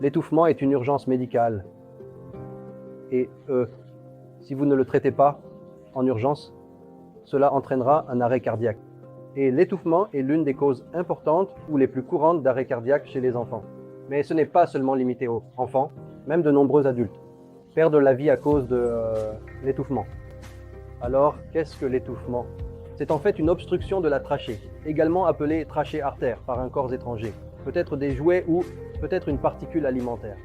L'étouffement est une urgence médicale. Et si vous ne le traitez pas en urgence, cela entraînera un arrêt cardiaque. Et l'étouffement est l'une des causes importantes ou les plus courantes d'arrêt cardiaque chez les enfants. Mais ce n'est pas seulement limité aux enfants, même de nombreux adultes perdent la vie à cause de l'étouffement. Alors, qu'est-ce que l'étouffement? C'est en fait une obstruction de la trachée, également appelée trachée-artère par un corps étranger, peut-être des jouets ou peut-être une particule alimentaire.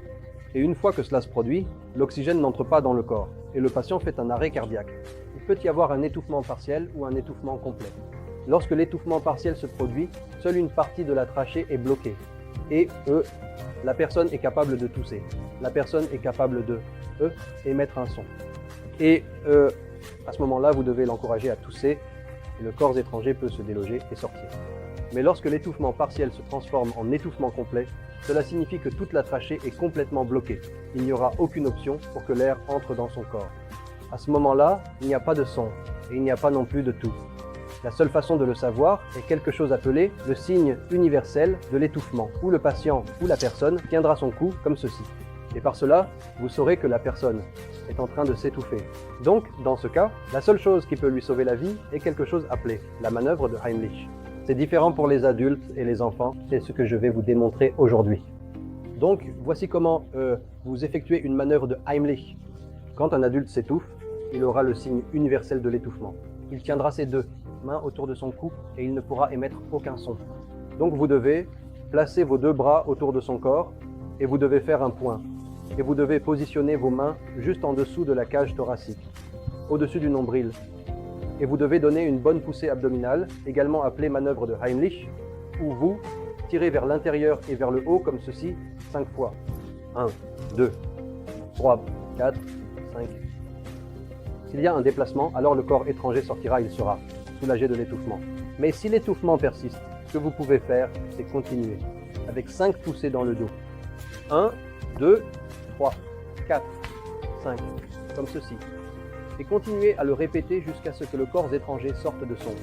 Et une fois que cela se produit, l'oxygène n'entre pas dans le corps et le patient fait un arrêt cardiaque. Il peut y avoir un étouffement partiel ou un étouffement complet. Lorsque l'étouffement partiel se produit, seule une partie de la trachée est bloquée. Et la personne est capable de tousser. La personne est capable de émettre un son. Et à ce moment-là, vous devez l'encourager à tousser et le corps étranger peut se déloger et sortir. Mais lorsque l'étouffement partiel se transforme en étouffement complet, cela signifie que toute la trachée est complètement bloquée. Il n'y aura aucune option pour que l'air entre dans son corps. À ce moment-là, il n'y a pas de son et il n'y a pas non plus de toux. La seule façon de le savoir est quelque chose appelé le signe universel de l'étouffement, où le patient ou la personne tiendra son cou comme ceci. Et par cela, vous saurez que la personne est en train de s'étouffer. Donc, dans ce cas, la seule chose qui peut lui sauver la vie est quelque chose appelé la manœuvre de Heimlich. C'est différent pour les adultes et les enfants, c'est ce que je vais vous démontrer aujourd'hui. Donc, voici comment vous effectuez une manœuvre de Heimlich. Quand un adulte s'étouffe, il aura le signe universel de l'étouffement. Il tiendra ses deux mains autour de son cou et il ne pourra émettre aucun son. Donc vous devez placer vos deux bras autour de son corps et vous devez faire un point. Et vous devez positionner vos mains juste en dessous de la cage thoracique, au-dessus du nombril. Et vous devez donner une bonne poussée abdominale, également appelée manœuvre de Heimlich, où vous tirez vers l'intérieur et vers le haut comme ceci 5 fois. 1, 2, 3, 4, 5. S'il y a un déplacement, alors le corps étranger sortira, il sera soulagé de l'étouffement. Mais si l'étouffement persiste, ce que vous pouvez faire, c'est continuer avec 5 poussées dans le dos. 1, 2, 3, 4, 5, comme ceci. Et continuez à le répéter jusqu'à ce que le corps étranger sorte de son.